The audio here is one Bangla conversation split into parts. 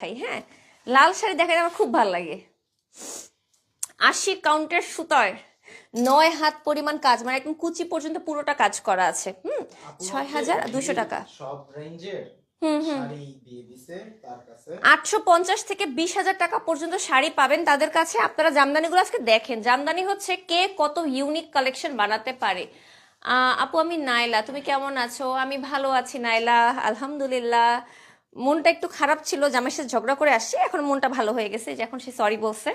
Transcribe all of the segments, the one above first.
খাই। হ্যাঁ, লাল শাড়ি দেখাতে আমার খুব ভালো লাগে। 80 কাউন্টের সুতোয় 9 হাত পরিমাণ কাজ, মানে একদম কুচি পর্যন্ত পুরোটা কাজ করা আছে। 6,200 টাকা। সব রেঞ্জের শাড়ি দিয়ে দিছে তার কাছে। 850 থেকে 20,000 টাকা পর্যন্ত শাড়ি পাবেন তাদের কাছে। আপনারা জামদানিগুলো আজকে দেখেন, জামদানি হচ্ছে কে কত ইউনিক কালেকশন বানাতে পারে। আপু আমি নাইলা, তুমি কেমন আছো? আমি ভালো আছি নাইলা, আলহামদুলিল্লাহ। মনটা একটু খারাপ ছিল, জামাইয়ের সাথে ঝগড়া করে আসছি, এখন মনটা ভালো হয়ে গেছে, যে এখন সে সরি বলছে।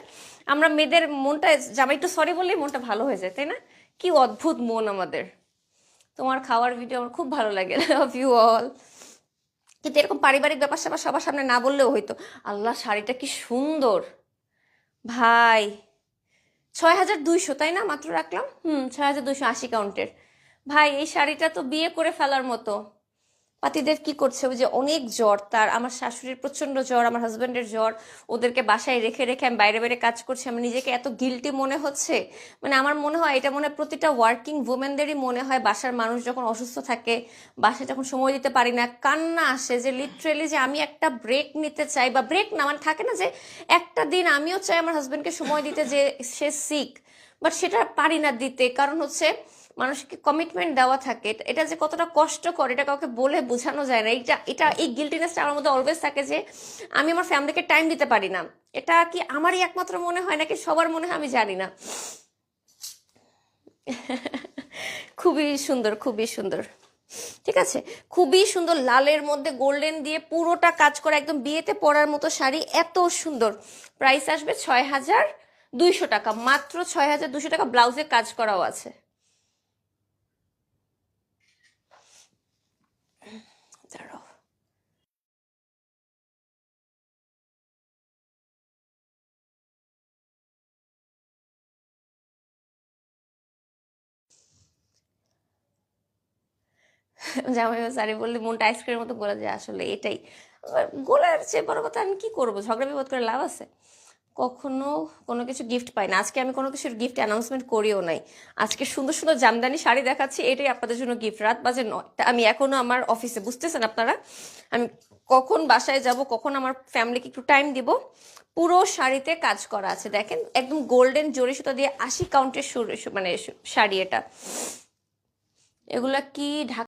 আমরা মেয়েদের মনটা, জামাই একটু সরি বললেই মনটা ভালো হয়ে যায়, তাই না? কি অদ্ভুত মন আমাদের। তোমার খাওয়ার ভিডিও আমার খুব ভালো লাগে, লাভ ইউ অল। কিন্তু এরকম পারিবারিক ব্যাপার স্যাপার সবার সামনে না বললেও হইতো। আল্লাহ, শাড়িটা কি সুন্দর ভাই। 6,200 তাই না? মাত্র রাখলাম। 6,280 কাউন্টের। ভাই এই শাড়িটা তো বিয়ে করে ফেলার মতো। পাতিদেব কি করছে? ওই যে অনেক জ্বর তার, আমার শাশুড়ির প্রচন্ড জ্বর, আমার হাজবেন্ডের জ্বর, ওদেরকে বাসায় রেখে রেখে আমি বাইরে বাইরে কাজ করছি, আমার নিজেকে এত গিল্টি মনে হচ্ছে। মানে আমার মনে হয় এটা মনে হয় প্রতিটা ওয়ার্কিং ওমেনদেরই মনে হয়, বাসার মানুষ যখন অসুস্থ থাকে, বাসায় যখন সময় দিতে পারি না, কান্না আসে যে লিটারেলি যে আমি একটা ব্রেক নিতে চাই, বা ব্রেক না, মানে থাকে না যে একটা দিন আমিও চাই আমার হাজবেন্ডকে সময় দিতে, যে সে সিক, বাট সেটা পারি না দিতে। কারণ হচ্ছে মানুষকে কমিটমেন্ট দেওয়া থাকে, এটা যে কতটা কষ্টকর এটা কাউকে বলে বোঝানো যায় না। এটা এটা এই গিল্টিনেসটা আমার মধ্যে অলওয়েজ থাকে যে আমি আমার ফ্যামিলিকে টাইম দিতে পারি না। এটা কি আমারই একমাত্র মনে হয় নাকি সবার মনে হয় আমি জানি না। খুবই সুন্দর, খুবই সুন্দর। ঠিক আছে, খুবই সুন্দর, লালের মধ্যে গোল্ডেন দিয়ে পুরোটা কাজ করা, একদম বিয়েতে পরার মতো শাড়ি, এত সুন্দর। প্রাইস আসবে 6,200 টাকা, মাত্র 6,200 টাকা। ব্লাউজে কাজ করাও আছে। দাঁড়াও, জামাই শাড়ি বললে মনটা আইসক্রিমের মতো গলে যায়, আসলে এটাই। গোলার চেয়ে বড় কথা আমি কি করবো, ঝগড়া বিপদ করে লাভ আছে? কখনো কোনো কিছু গিফট পাই না। আজকে আমি কোনো কিছুর গিফট অ্যানাউন্সমেন্ট করিও নাই। আজকে সুন্দর সুন্দর জামদানি শাড়ি দেখাচ্ছি, এটাই আপনাদের জন্য গিফট। রাত বাজে 9টা, আমি এখনো আমার অফিসে, বুঝতেছেন আপনারা আমি কখন বাসায় যাব, কখন আমার ফ্যামিলিকে একটু টাইম দিব। পুরো শাড়িতে কাজ করা আছে, দেখেন একদম গোল্ডেন জরি সুতা দিয়ে 80 কাউন্টের মানে শাড়ি এটা। এগুলা কি ঢাকা